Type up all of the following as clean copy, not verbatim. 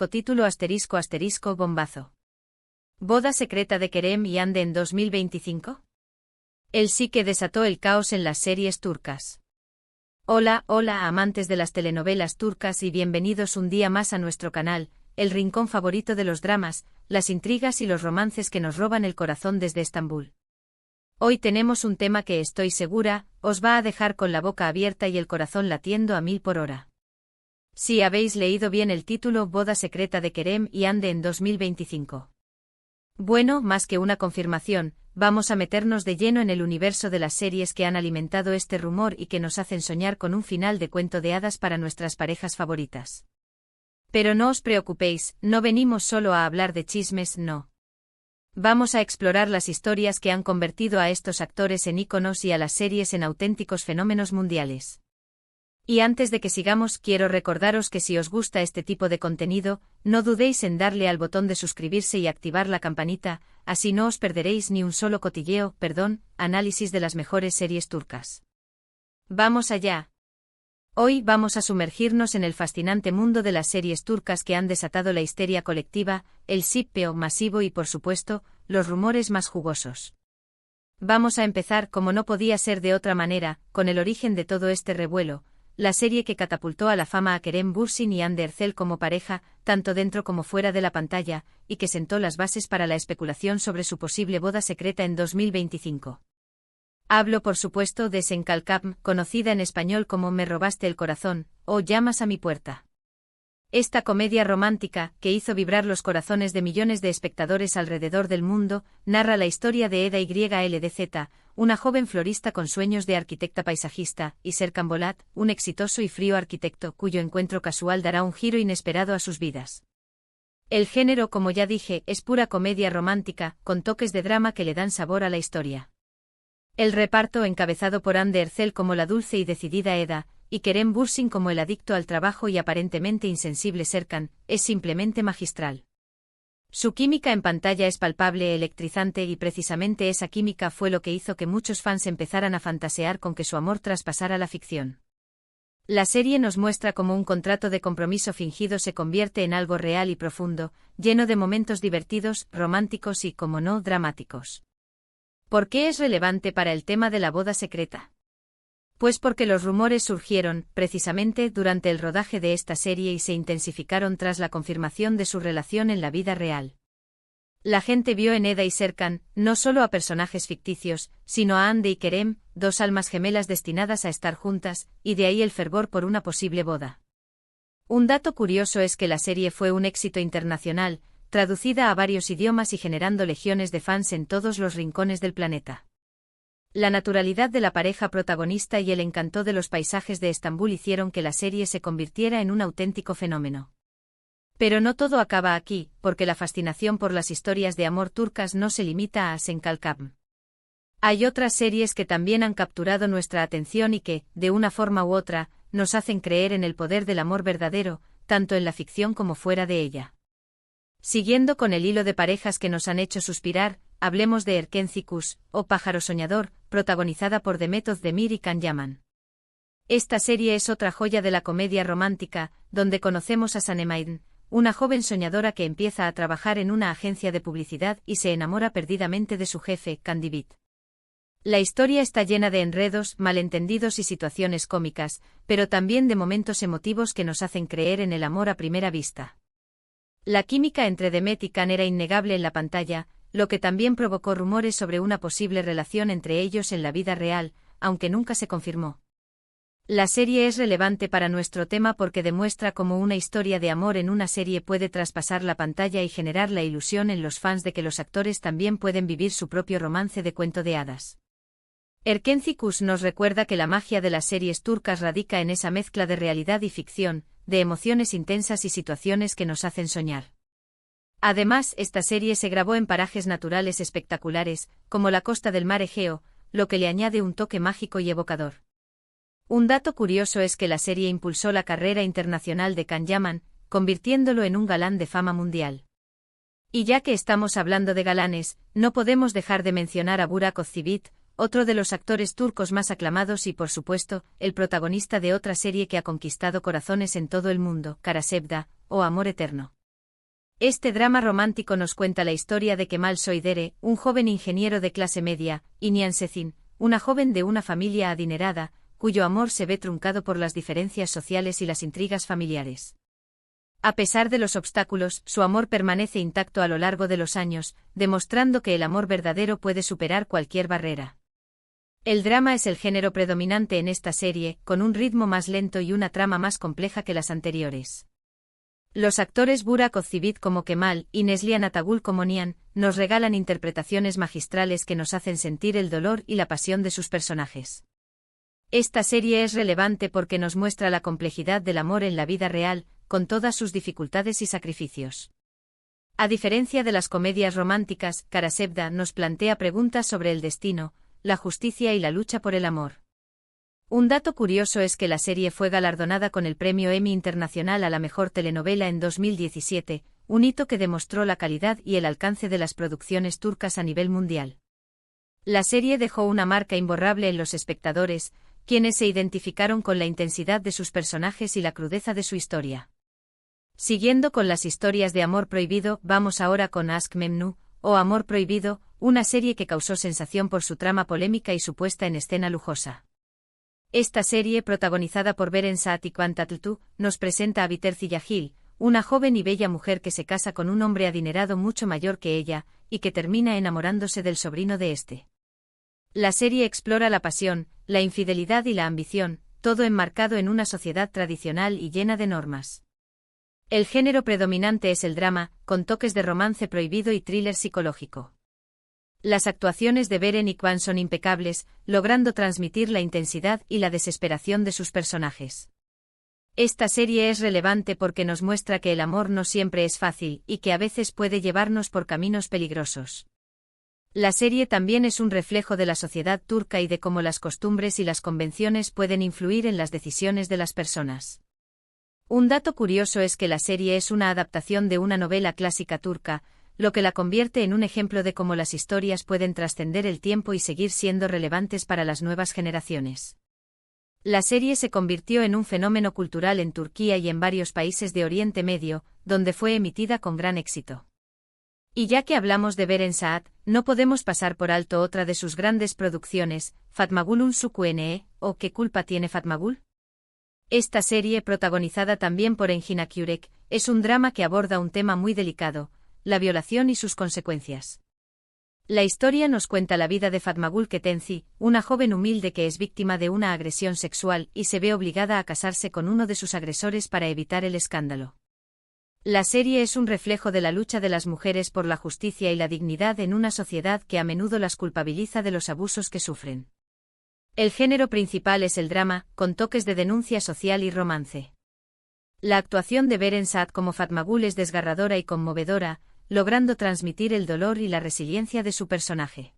Título bombazo. ¿Boda secreta de Kerem y Hande en 2025? El sí que desató el caos en las series turcas. Hola, amantes de las telenovelas turcas y bienvenidos un día más a nuestro canal, el rincón favorito de los dramas, las intrigas y los romances que nos roban el corazón desde Estambul. Hoy tenemos un tema que estoy segura, os va a dejar con la boca abierta y el corazón latiendo a 1000 por hora. Si habéis leído bien el título, Boda secreta de Kerem y Hande en 2025. Bueno, más que una confirmación, vamos a meternos de lleno en el universo de las series que han alimentado este rumor y que nos hacen soñar con un final de cuento de hadas para nuestras parejas favoritas. Pero no os preocupéis, no venimos solo a hablar de chismes, no. Vamos a explorar las historias que han convertido a estos actores en íconos y a las series en auténticos fenómenos mundiales. Y antes de que sigamos, quiero recordaros que si os gusta este tipo de contenido, no dudéis en darle al botón de suscribirse y activar la campanita, así no os perderéis ni un solo análisis de las mejores series turcas. ¡Vamos allá! Hoy vamos a sumergirnos en el fascinante mundo de las series turcas que han desatado la histeria colectiva, el shippeo masivo y, por supuesto, los rumores más jugosos. Vamos a empezar, como no podía ser de otra manera, con el origen de todo este revuelo, la serie que catapultó a la fama a Kerem Bürsin y Hande Erçel como pareja, tanto dentro como fuera de la pantalla, y que sentó las bases para la especulación sobre su posible boda secreta en 2025. Hablo por supuesto de Sen Kalkam, conocida en español como Me robaste el corazón, o Llamas a mi puerta. Esta comedia romántica, que hizo vibrar los corazones de millones de espectadores alrededor del mundo, narra la historia de Eda YLDZ, una joven florista con sueños de arquitecta paisajista, y Serkan Bolat, un exitoso y frío arquitecto cuyo encuentro casual dará un giro inesperado a sus vidas. El género, como ya dije, es pura comedia romántica, con toques de drama que le dan sabor a la historia. El reparto, encabezado por Hande Erçel como la dulce y decidida Eda, y Kerem Bürsin como el adicto al trabajo y aparentemente insensible Serkan, es simplemente magistral. Su química en pantalla es palpable, electrizante y precisamente esa química fue lo que hizo que muchos fans empezaran a fantasear con que su amor traspasara la ficción. La serie nos muestra cómo un contrato de compromiso fingido se convierte en algo real y profundo, lleno de momentos divertidos, románticos y, como no, dramáticos. ¿Por qué es relevante para el tema de la boda secreta? Pues porque los rumores surgieron, precisamente, durante el rodaje de esta serie y se intensificaron tras la confirmación de su relación en la vida real. La gente vio en Eda y Serkan, no solo a personajes ficticios, sino a Hande y Kerem, dos almas gemelas destinadas a estar juntas, y de ahí el fervor por una posible boda. Un dato curioso es que la serie fue un éxito internacional, traducida a varios idiomas y generando legiones de fans en todos los rincones del planeta. La naturalidad de la pareja protagonista y el encanto de los paisajes de Estambul hicieron que la serie se convirtiera en un auténtico fenómeno. Pero no todo acaba aquí, porque la fascinación por las historias de amor turcas no se limita a Sen Kalkam. Hay otras series que también han capturado nuestra atención y que, de una forma u otra, nos hacen creer en el poder del amor verdadero, tanto en la ficción como fuera de ella. Siguiendo con el hilo de parejas que nos han hecho suspirar, hablemos de Erkenci Kuş, o Pájaro Soñador, protagonizada por Demet Özdemir y Can Yaman. Esta serie es otra joya de la comedia romántica, donde conocemos a Sanem, una joven soñadora que empieza a trabajar en una agencia de publicidad y se enamora perdidamente de su jefe, Kandibit. La historia está llena de enredos, malentendidos y situaciones cómicas, pero también de momentos emotivos que nos hacen creer en el amor a primera vista. La química entre Demet y Can era innegable en la pantalla, lo que también provocó rumores sobre una posible relación entre ellos en la vida real, aunque nunca se confirmó. La serie es relevante para nuestro tema porque demuestra cómo una historia de amor en una serie puede traspasar la pantalla y generar la ilusión en los fans de que los actores también pueden vivir su propio romance de cuento de hadas. Erkenci Kuş nos recuerda que la magia de las series turcas radica en esa mezcla de realidad y ficción, de emociones intensas y situaciones que nos hacen soñar. Además, esta serie se grabó en parajes naturales espectaculares, como la costa del mar Egeo, lo que le añade un toque mágico y evocador. Un dato curioso es que la serie impulsó la carrera internacional de Can Yaman, convirtiéndolo en un galán de fama mundial. Y ya que estamos hablando de galanes, no podemos dejar de mencionar a Burak Özçivit, otro de los actores turcos más aclamados y, por supuesto, el protagonista de otra serie que ha conquistado corazones en todo el mundo, Kara Sevda, o amor eterno. Este drama romántico nos cuenta la historia de Kemal Soydere, un joven ingeniero de clase media, y Nihan Sezin, una joven de una familia adinerada, cuyo amor se ve truncado por las diferencias sociales y las intrigas familiares. A pesar de los obstáculos, su amor permanece intacto a lo largo de los años, demostrando que el amor verdadero puede superar cualquier barrera. El drama es el género predominante en esta serie, con un ritmo más lento y una trama más compleja que las anteriores. Los actores Burak Özçivit como Kemal y Neslihan Atagül como Nihan nos regalan interpretaciones magistrales que nos hacen sentir el dolor y la pasión de sus personajes. Esta serie es relevante porque nos muestra la complejidad del amor en la vida real, con todas sus dificultades y sacrificios. A diferencia de las comedias románticas, Karasevda nos plantea preguntas sobre el destino, la justicia y la lucha por el amor. Un dato curioso es que la serie fue galardonada con el Premio Emmy Internacional a la Mejor Telenovela en 2017, un hito que demostró la calidad y el alcance de las producciones turcas a nivel mundial. La serie dejó una marca imborrable en los espectadores, quienes se identificaron con la intensidad de sus personajes y la crudeza de su historia. Siguiendo con las historias de amor prohibido, vamos ahora con Aşk Memnu, o Amor Prohibido, una serie que causó sensación por su trama polémica y su puesta en escena lujosa. Esta serie, protagonizada por Beren Saat y Kıvanç Tatlıtuğ, nos presenta a Bihter Ziyagil, una joven y bella mujer que se casa con un hombre adinerado mucho mayor que ella, y que termina enamorándose del sobrino de este. La serie explora la pasión, la infidelidad y la ambición, todo enmarcado en una sociedad tradicional y llena de normas. El género predominante es el drama, con toques de romance prohibido y thriller psicológico. Las actuaciones de Beren y Kıvanç son impecables, logrando transmitir la intensidad y la desesperación de sus personajes. Esta serie es relevante porque nos muestra que el amor no siempre es fácil y que a veces puede llevarnos por caminos peligrosos. La serie también es un reflejo de la sociedad turca y de cómo las costumbres y las convenciones pueden influir en las decisiones de las personas. Un dato curioso es que la serie es una adaptación de una novela clásica turca, lo que la convierte en un ejemplo de cómo las historias pueden trascender el tiempo y seguir siendo relevantes para las nuevas generaciones. La serie se convirtió en un fenómeno cultural en Turquía y en varios países de Oriente Medio, donde fue emitida con gran éxito. Y ya que hablamos de Beren Saat, no podemos pasar por alto otra de sus grandes producciones, Fatmagül'ün Suçu Ne, o ¿Qué culpa tiene Fatmagül? Esta serie, protagonizada también por Engin Akyürek, es un drama que aborda un tema muy delicado, la violación y sus consecuencias. La historia nos cuenta la vida de Fatmagül Ketenci, una joven humilde que es víctima de una agresión sexual y se ve obligada a casarse con uno de sus agresores para evitar el escándalo. La serie es un reflejo de la lucha de las mujeres por la justicia y la dignidad en una sociedad que a menudo las culpabiliza de los abusos que sufren. El género principal es el drama, con toques de denuncia social y romance. La actuación de Beren Saat como Fatmagül es desgarradora y conmovedora, logrando transmitir el dolor y la resiliencia de su personaje.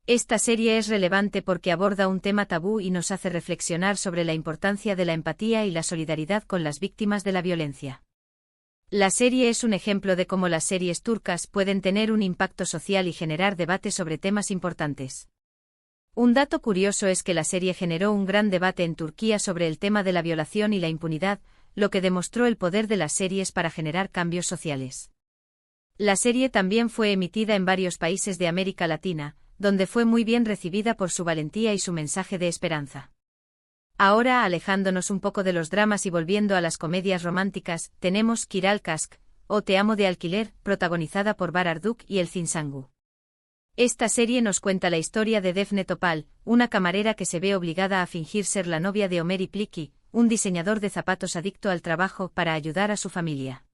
Esta serie es relevante porque aborda un tema tabú y nos hace reflexionar sobre la importancia de la empatía y la solidaridad con las víctimas de la violencia. La serie es un ejemplo de cómo las series turcas pueden tener un impacto social y generar debate sobre temas importantes. Un dato curioso es que la serie generó un gran debate en Turquía sobre el tema de la violación y la impunidad, lo que demostró el poder de las series para generar cambios sociales. La serie también fue emitida en varios países de América Latina, donde fue muy bien recibida por su valentía y su mensaje de esperanza. Ahora, alejándonos un poco de los dramas y volviendo a las comedias románticas, tenemos Kiral Kask, o Te amo de alquiler, protagonizada por Bahar Arduç y Elçin Sangu. Esta serie nos cuenta la historia de Defne Topal, una camarera que se ve obligada a fingir ser la novia de Ömer İpliki, un diseñador de zapatos adicto al trabajo para ayudar a su familia.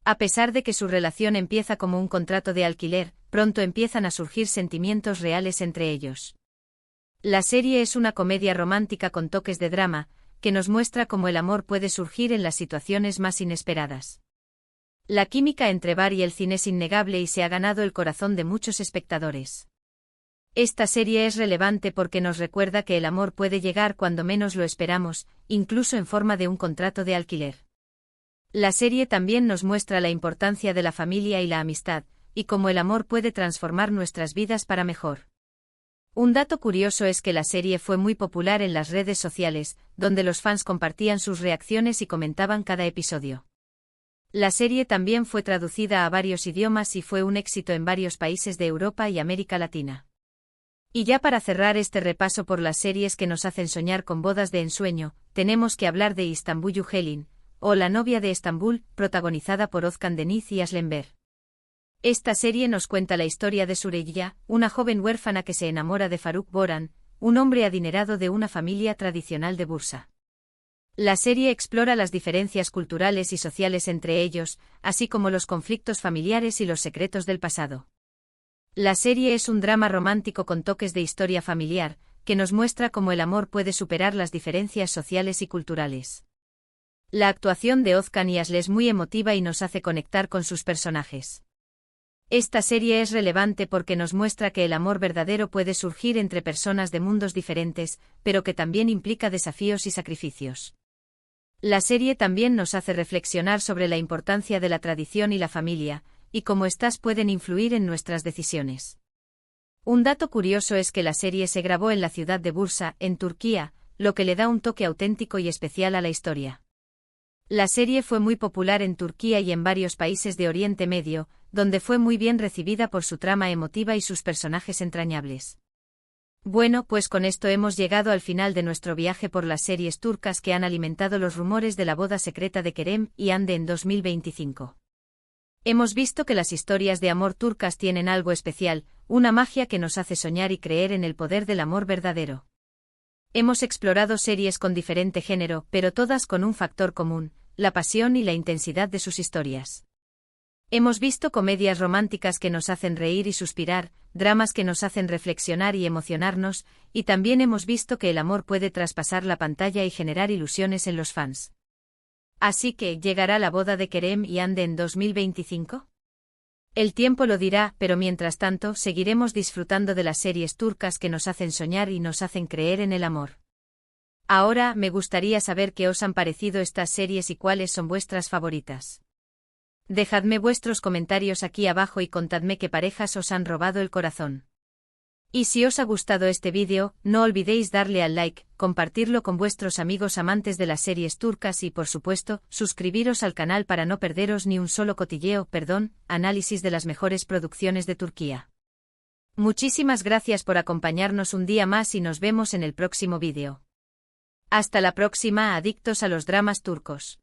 A pesar de que su relación empieza como un contrato de alquiler, pronto empiezan a surgir sentimientos reales entre ellos. La serie es una comedia romántica con toques de drama, que nos muestra cómo el amor puede surgir en las situaciones más inesperadas. La química entre Bahar y Elçin es innegable y se ha ganado el corazón de muchos espectadores. Esta serie es relevante porque nos recuerda que el amor puede llegar cuando menos lo esperamos, incluso en forma de un contrato de alquiler. La serie también nos muestra la importancia de la familia y la amistad, y cómo el amor puede transformar nuestras vidas para mejor. Un dato curioso es que la serie fue muy popular en las redes sociales, donde los fans compartían sus reacciones y comentaban cada episodio. La serie también fue traducida a varios idiomas y fue un éxito en varios países de Europa y América Latina. Y ya para cerrar este repaso por las series que nos hacen soñar con bodas de ensueño, tenemos que hablar de İstanbul Yücel'in, o La novia de Estambul, protagonizada por Özkan Deniz y Aslenber. Esta serie nos cuenta la historia de Süreyya, una joven huérfana que se enamora de Faruk Boran, un hombre adinerado de una familia tradicional de Bursa. La serie explora las diferencias culturales y sociales entre ellos, así como los conflictos familiares y los secretos del pasado. La serie es un drama romántico con toques de historia familiar, que nos muestra cómo el amor puede superar las diferencias sociales y culturales. La actuación de Özkan y Aslı es muy emotiva y nos hace conectar con sus personajes. Esta serie es relevante porque nos muestra que el amor verdadero puede surgir entre personas de mundos diferentes, pero que también implica desafíos y sacrificios. La serie también nos hace reflexionar sobre la importancia de la tradición y la familia, y cómo éstas pueden influir en nuestras decisiones. Un dato curioso es que la serie se grabó en la ciudad de Bursa, en Turquía, lo que le da un toque auténtico y especial a la historia. La serie fue muy popular en Turquía y en varios países de Oriente Medio, donde fue muy bien recibida por su trama emotiva y sus personajes entrañables. Bueno, pues con esto hemos llegado al final de nuestro viaje por las series turcas que han alimentado los rumores de la boda secreta de Kerem y Hande en 2025. Hemos visto que las historias de amor turcas tienen algo especial, una magia que nos hace soñar y creer en el poder del amor verdadero. Hemos explorado series con diferente género, pero todas con un factor común, la pasión y la intensidad de sus historias. Hemos visto comedias románticas que nos hacen reír y suspirar, dramas que nos hacen reflexionar y emocionarnos, y también hemos visto que el amor puede traspasar la pantalla y generar ilusiones en los fans. Así que, ¿llegará la boda de Kerem y Hande en 2025? El tiempo lo dirá, pero mientras tanto seguiremos disfrutando de las series turcas que nos hacen soñar y nos hacen creer en el amor. Ahora me gustaría saber qué os han parecido estas series y cuáles son vuestras favoritas. Dejadme vuestros comentarios aquí abajo y contadme qué parejas os han robado el corazón. Y si os ha gustado este vídeo, no olvidéis darle al like, compartirlo con vuestros amigos amantes de las series turcas y por supuesto, suscribiros al canal para no perderos ni un solo análisis de las mejores producciones de Turquía. Muchísimas gracias por acompañarnos un día más y nos vemos en el próximo vídeo. Hasta la próxima, adictos a los dramas turcos.